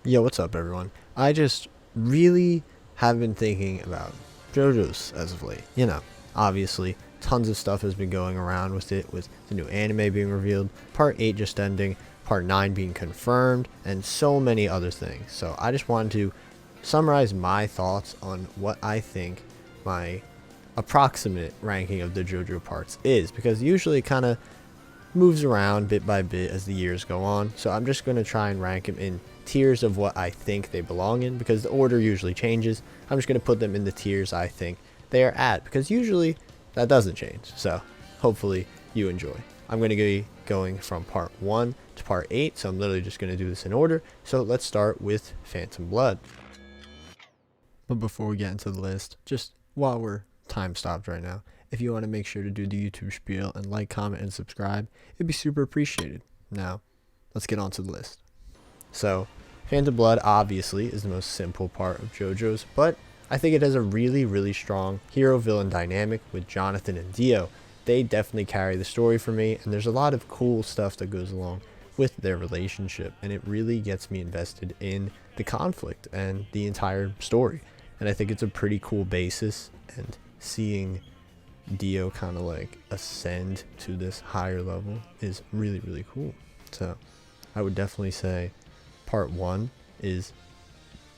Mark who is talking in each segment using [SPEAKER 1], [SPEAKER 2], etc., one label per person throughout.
[SPEAKER 1] Yo, what's up, everyone? I just really have been thinking about JoJo's as of late. Obviously, tons of stuff has been going around with it, with the new anime being revealed, Part 8 just ending, Part 9 being confirmed, and so many other things. So I just wanted to summarize my thoughts on what I think my approximate ranking of the JoJo parts is, because usually it kind of moves around bit by bit as the years go on. So I'm just going to try and rank them in tiers of what I think they belong in, because the order usually changes. I'm just going to put them in the tiers I think they are at, because usually that doesn't change. So hopefully you enjoy. I'm going to be going from part 1 to part 8, so I'm literally just going to do this in order. So let's start with Phantom Blood. But before we get into the list, just while we're time stopped right now, if you want to make sure to do the YouTube spiel and like, comment, and subscribe, it'd be super appreciated. Now, let's get on to the list. So, Phantom Blood obviously is the most simple part of JoJo's, but I think it has a really strong hero-villain dynamic with Jonathan and Dio. They definitely carry the story for me, and there's a lot of cool stuff that goes along with their relationship, and it really gets me invested in the conflict and the entire story. And I think it's a pretty cool basis, and seeing Dio kind of like ascend to this higher level is really cool. So I would definitely say part 1 is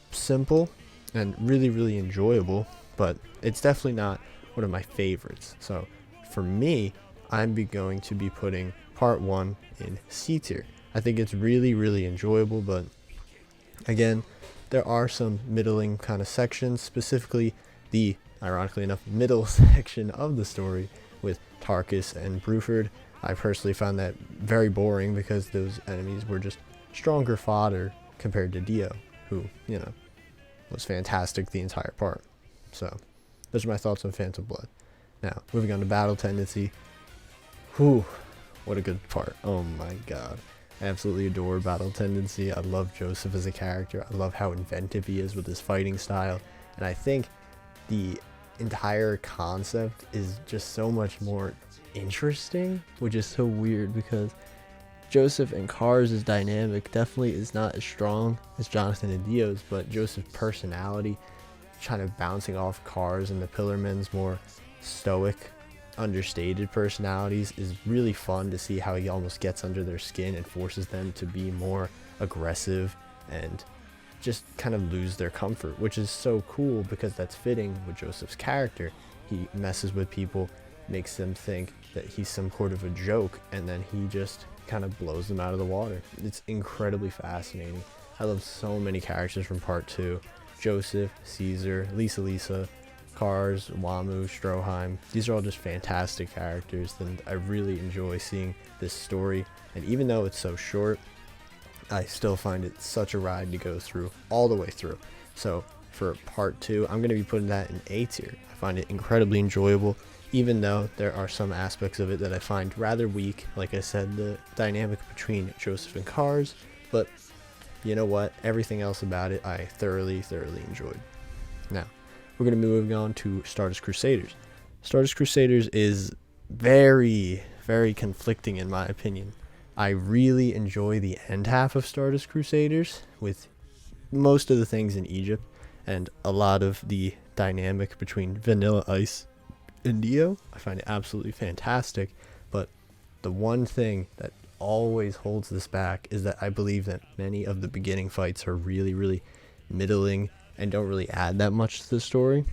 [SPEAKER 1] simple and really enjoyable, but it's definitely not one of my favorites. So for me, I'm going to be putting part 1 in C tier. I think it's really enjoyable, but again, there are some middling kind of sections, specifically the, ironically enough, middle section of the story with Tarkus and Bruford. I personally found that very boring, because those enemies were just stronger fodder compared to Dio, who, was fantastic the entire part. So those are my thoughts on Phantom Blood. Now, moving on to Battle Tendency. Whew, what a good part. Oh my god. I absolutely adore Battle Tendency. I love Joseph as a character. I love how inventive he is with his fighting style. And I think the entire concept is just so much more interesting, which is so weird, because Joseph and Cars' dynamic definitely is not as strong as Jonathan and Dio's, but Joseph's personality, kind of bouncing off Cars and the Pillarmen's more stoic, understated personalities, is really fun to see how he almost gets under their skin and forces them to be more aggressive and just kind of lose their comfort, which is so cool, because that's fitting with Joseph's character. He messes with people, makes them think that he's some sort of a joke, and then he just kind of blows them out of the water. It's incredibly fascinating. I love so many characters from part 2. Joseph, Caesar, Lisa, Cars, Wamu, Stroheim. These are all just fantastic characters, and I really enjoy seeing this story. And even though it's so short, I still find it such a ride to go through, all the way through. So for part 2, I'm going to be putting that in A tier. I find it incredibly enjoyable, even though there are some aspects of it that I find rather weak. Like I said, the dynamic between Joseph and Cars, but you know what? Everything else about it I thoroughly enjoyed. Now, we're going to be moving on to Stardust Crusaders. Stardust Crusaders is very conflicting in my opinion. I really enjoy the end half of Stardust Crusaders, with most of the things in Egypt and a lot of the dynamic between Vanilla Ice and Dio. I find it absolutely fantastic, but the one thing that always holds this back is that I believe that many of the beginning fights are really middling and don't really add that much to the story.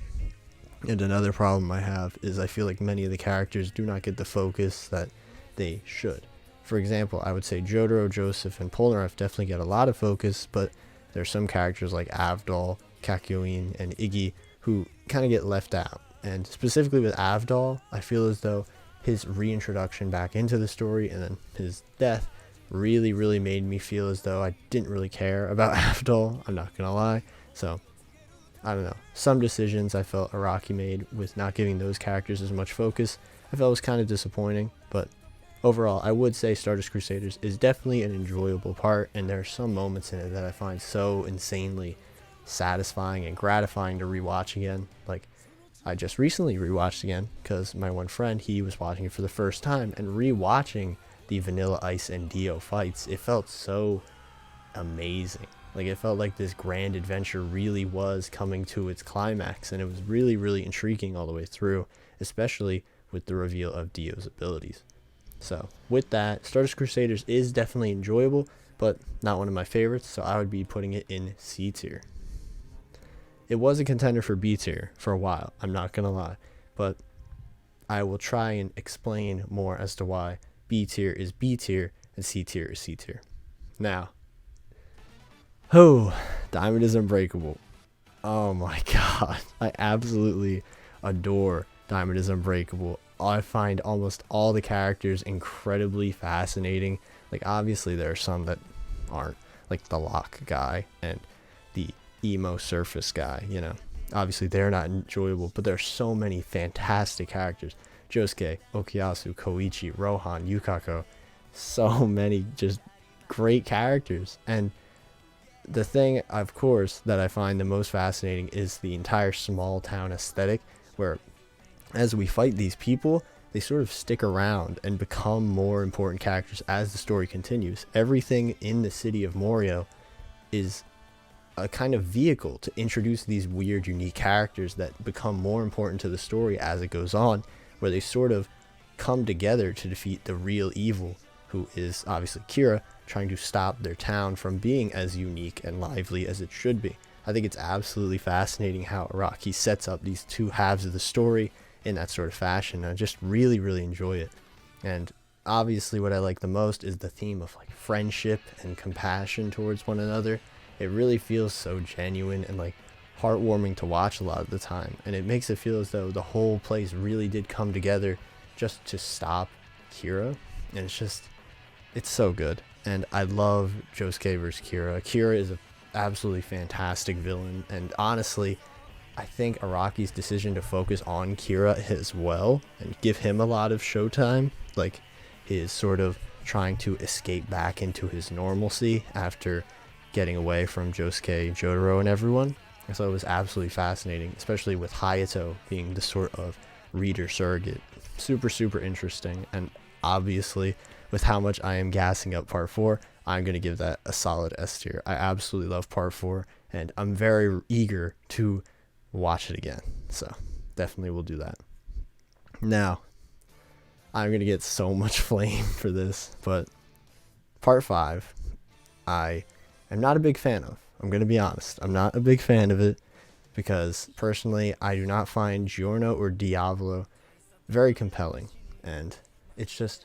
[SPEAKER 1] And another problem I have is I feel like many of the characters do not get the focus that they should. For example, I would say Jotaro, Joseph, and Polnareff definitely get a lot of focus, but there's some characters like Avdol, Kakyoin, and Iggy who kind of get left out. And specifically with Avdol, I feel as though his reintroduction back into the story and then his death really made me feel as though I didn't really care about Avdol, I'm not gonna lie. So, I don't know. Some decisions I felt Araki made with not giving those characters as much focus, I felt was kind of disappointing, but overall, I would say Stardust Crusaders is definitely an enjoyable part, and there are some moments in it that I find so insanely satisfying and gratifying to rewatch again. Like, I just recently rewatched again, because my one friend, he was watching it for the first time, and rewatching the Vanilla Ice and Dio fights, it felt so amazing. Like, it felt like this grand adventure really was coming to its climax, and it was really, really intriguing all the way through, especially with the reveal of Dio's abilities. So with that, Stardust Crusaders is definitely enjoyable, but not one of my favorites, so I would be putting it in C tier. It was a contender for B tier for a while, I'm not gonna lie, but I will try and explain more as to why B tier is B tier and C tier is C tier. Now, Diamond is Unbreakable. Oh my god, I absolutely adore Diamond is Unbreakable. I find almost all the characters incredibly fascinating. Like, obviously there are some that aren't, like the Lock guy and the emo surface guy, you know. Obviously they're not enjoyable, but there are so many fantastic characters. Josuke, Okuyasu, Koichi, Rohan, Yukako. So many just great characters. And the thing, of course, that I find the most fascinating is the entire small town aesthetic, where as we fight these people, they sort of stick around and become more important characters as the story continues. Everything in the city of Morio is a kind of vehicle to introduce these weird, unique characters that become more important to the story as it goes on, where they sort of come together to defeat the real evil, who is obviously Kira, trying to stop their town from being as unique and lively as it should be. I think it's absolutely fascinating how Araki sets up these two halves of the story in that sort of fashion. I just really, really enjoy it. And obviously what I like the most is the theme of like friendship and compassion towards one another. It really feels so genuine and like heartwarming to watch a lot of the time, and it makes it feel as though the whole place really did come together just to stop Kira. And it's so good. And I love Josuke versus Kira. Kira is an absolutely fantastic villain, and honestly I think Araki's decision to focus on Kira as well and give him a lot of showtime, like his sort of trying to escape back into his normalcy after getting away from Josuke, Jotaro, and everyone. I thought it was absolutely fascinating, especially with Hayato being the sort of reader surrogate. Super, super interesting. And obviously, with how much I am gassing up Part 4, I'm going to give that a solid S tier. I absolutely love Part 4, and I'm very eager to watch it again. So, definitely will do that. Now, I'm going to get so much flame for this, but Part 5, I am not a big fan of. I'm going to be honest. I'm not a big fan of it because, personally, I do not find Giorno or Diavolo very compelling. And it's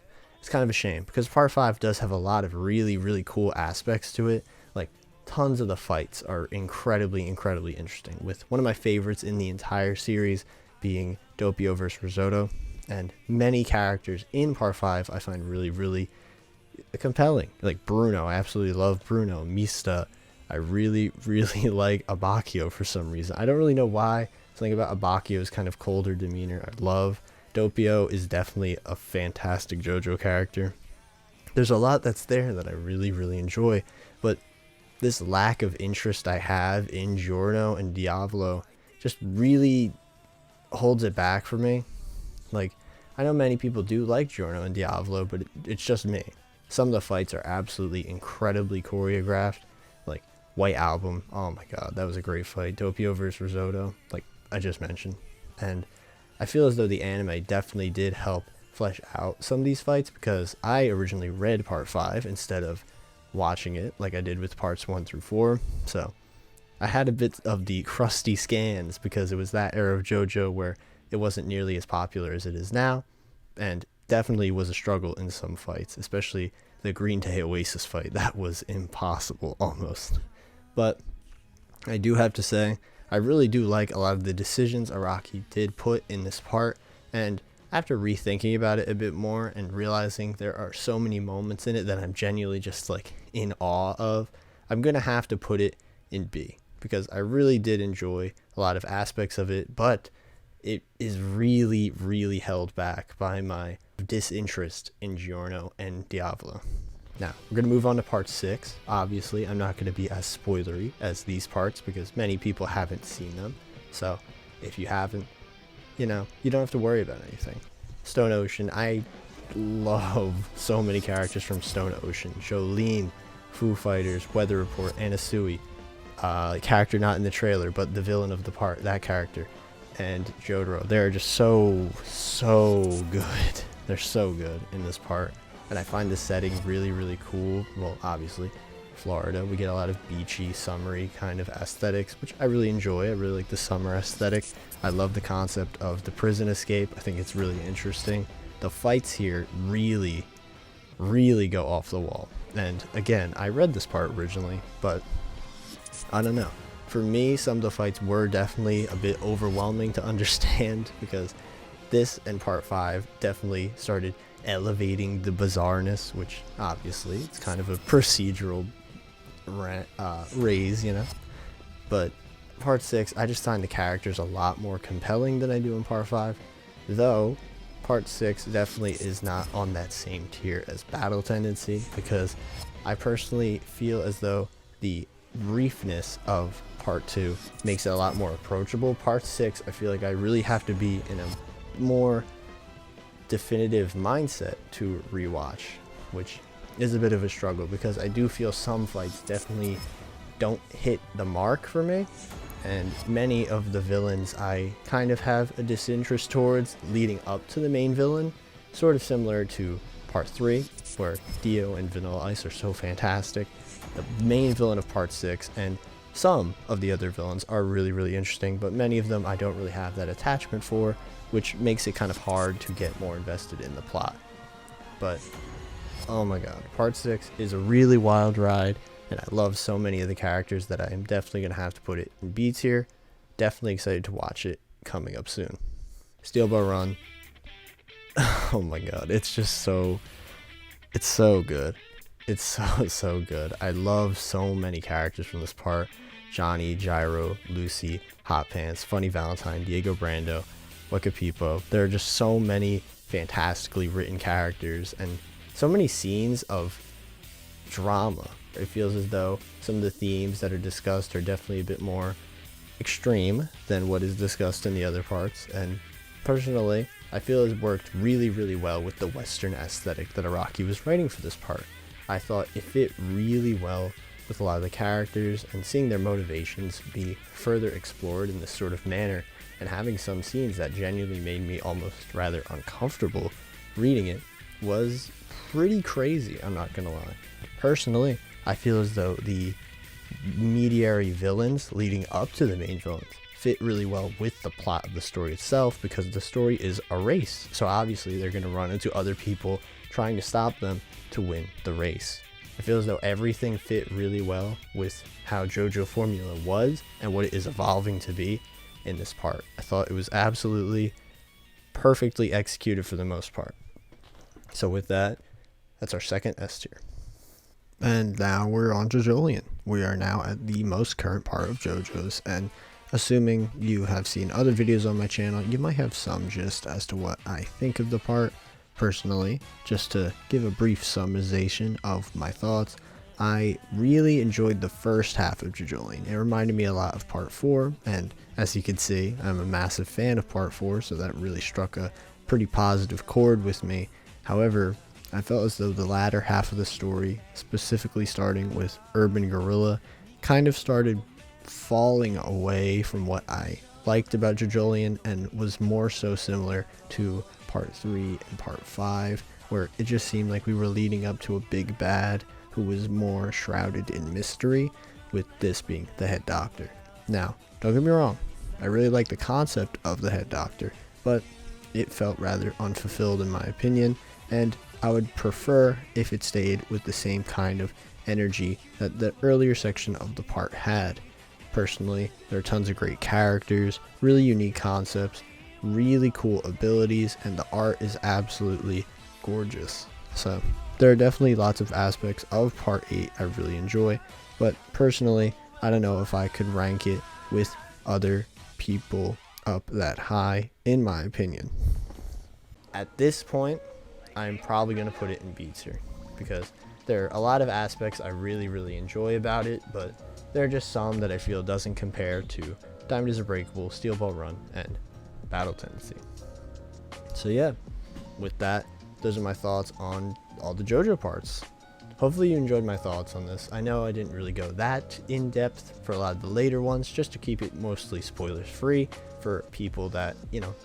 [SPEAKER 1] kind of a shame because Part 5 does have a lot of really, really cool aspects to it. Like, tons of the fights are incredibly, incredibly interesting, with one of my favorites in the entire series being Doppio vs. Risotto. And many characters in Part 5 I find really, really compelling. Like Bruno, I absolutely love Bruno. Mista, I really, really like Abakio for some reason. I don't really know why. Something about Abakio's kind of colder demeanor I love. Doppio is definitely a fantastic JoJo character. There's a lot that's there that I really, really enjoy, but this lack of interest I have in Giorno and Diavolo just really holds it back for me. Like, I know many people do like Giorno and Diavolo, but it's just me. Some of the fights are absolutely incredibly choreographed. Like White Album, oh my god, that was a great fight. Doppio vs. Risotto, like I just mentioned. And I feel as though the anime definitely did help flesh out some of these fights, because I originally read Part 5 instead of watching it like I did with Parts 1 through 4. So I had a bit of the crusty scans because it was that era of JoJo where it wasn't nearly as popular as it is now, and definitely was a struggle in some fights, especially the Green Day Oasis fight. That was impossible almost. But I do have to say, I really do like a lot of the decisions Araki did put in this part, and after rethinking about it a bit more and realizing there are so many moments in it that I'm genuinely just like in awe of, I'm gonna have to put it in B, because I really did enjoy a lot of aspects of it, but it is really, really held back by my disinterest in Giorno and Diavolo. Now, we're going to move on to Part 6. Obviously, I'm not going to be as spoilery as these parts because many people haven't seen them. So, if you haven't, you don't have to worry about anything. Stone Ocean, I love so many characters from Stone Ocean. Jolene, Foo Fighters, Weather Report, Anasui, character not in the trailer, but the villain of the part, that character, and JoJo. They're just so good. They're so good in this part, and I find the setting really cool. Well, obviously, Florida, we get a lot of beachy, summery kind of aesthetics, which I really enjoy. I really like the summer aesthetic. I love the concept of the prison escape. I think it's really interesting. The fights here really go off the wall. And again, I read this part originally, but I don't know. For me, some of the fights were definitely a bit overwhelming to understand, because this and part 5 definitely started elevating the bizarreness, which obviously it's kind of a procedural raise, you know. But part 6, I just find the characters a lot more compelling than I do in part 5, though part 6 definitely is not on that same tier as battle tendency, because I personally feel as though the briefness of part 2 makes it a lot more approachable. Part 6, I feel like I really have to be in a more definitive mindset to rewatch, which is a bit of a struggle, because I do feel some fights definitely don't hit the mark for me, and many of the villains I kind of have a disinterest towards leading up to the main villain, sort of similar to part 3, where Dio and Vanilla Ice are so fantastic. The main villain of part 6 and some of the other villains are really interesting, but many of them I don't really have that attachment for, which makes it kind of hard to get more invested in the plot. But oh my god, part 6 is a really wild ride, and I love so many of the characters that I am definitely going to have to put it in B tier. Definitely excited to watch it coming up soon. Steel Ball Run. Oh my god, it's just it's so good. It's so good. I love so many characters from this part. Johnny, Gyro, Lucy, Hot Pants, Funny Valentine, Diego Brando, Wakapipo. There are just so many fantastically written characters and so many scenes of drama. It feels as though some of the themes that are discussed are definitely a bit more extreme than what is discussed in the other parts, and personally I feel it's worked really well with the Western aesthetic that Araki was writing for this part. I thought it fit really well with a lot of the characters, and seeing their motivations be further explored in this sort of manner, and having some scenes that genuinely made me almost rather uncomfortable reading it was pretty crazy, I'm not gonna lie. Personally, I feel as though the mediary villains leading up to the main villains fit really well with the plot of the story itself, because the story is a race, so obviously they're going to run into other people trying to stop them to win the race. I feel as though everything fit really well with how JoJo formula was and what it is evolving to be in this part. I thought it was absolutely perfectly executed for the most part. So with that, that's our second S tier. And now we're on JoJolion. We are now at the most current part of JoJo's, and assuming you have seen other videos on my channel, you might have some gist as to what I think of the part. Personally, just to give a brief summarization of my thoughts, I really enjoyed the first half of JoJolion. It reminded me a lot of part 4, and as you can see, I'm a massive fan of part 4, so that really struck a pretty positive chord with me. However, I felt as though the latter half of the story, specifically starting with Urban Gorilla, kind of started falling away from what I liked about JoJolion, and was more so similar to part 3 and part 5, where it just seemed like we were leading up to a big bad who was more shrouded in mystery, with this being the head doctor. Now, don't get me wrong, I really like the concept of the head doctor, but it felt rather unfulfilled in my opinion, and I would prefer if it stayed with the same kind of energy that the earlier section of the part had. Personally, there are tons of great characters, really unique concepts, really cool abilities, and the art is absolutely gorgeous. So there are definitely lots of aspects of part 8 I really enjoy, but personally, I don't know if I could rank it with other people up that high, in my opinion. At this point, I'm probably going to put it in B tier, because there are a lot of aspects I really enjoy about it, but there are just some that I feel doesn't compare to Diamond is Unbreakable, Steel Ball Run, and Battle Tendency. So yeah, with that, those are my thoughts on all the JoJo parts. hopefully you enjoyed my thoughts on this. I know I didn't really go that in depth for a lot of the later ones, just to keep it mostly spoilers free for people that, you know,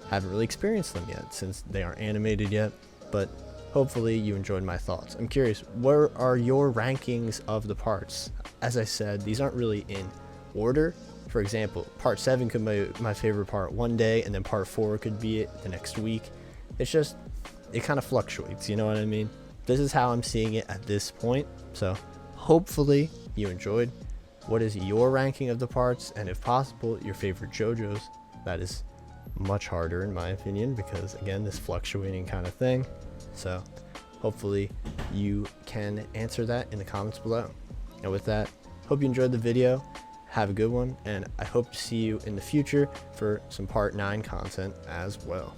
[SPEAKER 1] haven't really experienced them yet since they aren't animated yet. But hopefully you enjoyed my thoughts. I'm curious, where are your rankings of the parts? As I said, these aren't really in order. For example, part 7 could be my favorite part one day, and then part 4 could be it the next week. It's just, it kind of fluctuates, you know what I mean? This is how I'm seeing it at this point. So hopefully you enjoyed. What is your ranking of the parts, and if possible, your favorite JoJo's? That is much harder in my opinion, because again, this fluctuating kind of thing. So hopefully you can answer that in the comments below. And with that, hope you enjoyed the video. Have a good one, and I hope to see you in the future for some part 9 content as well.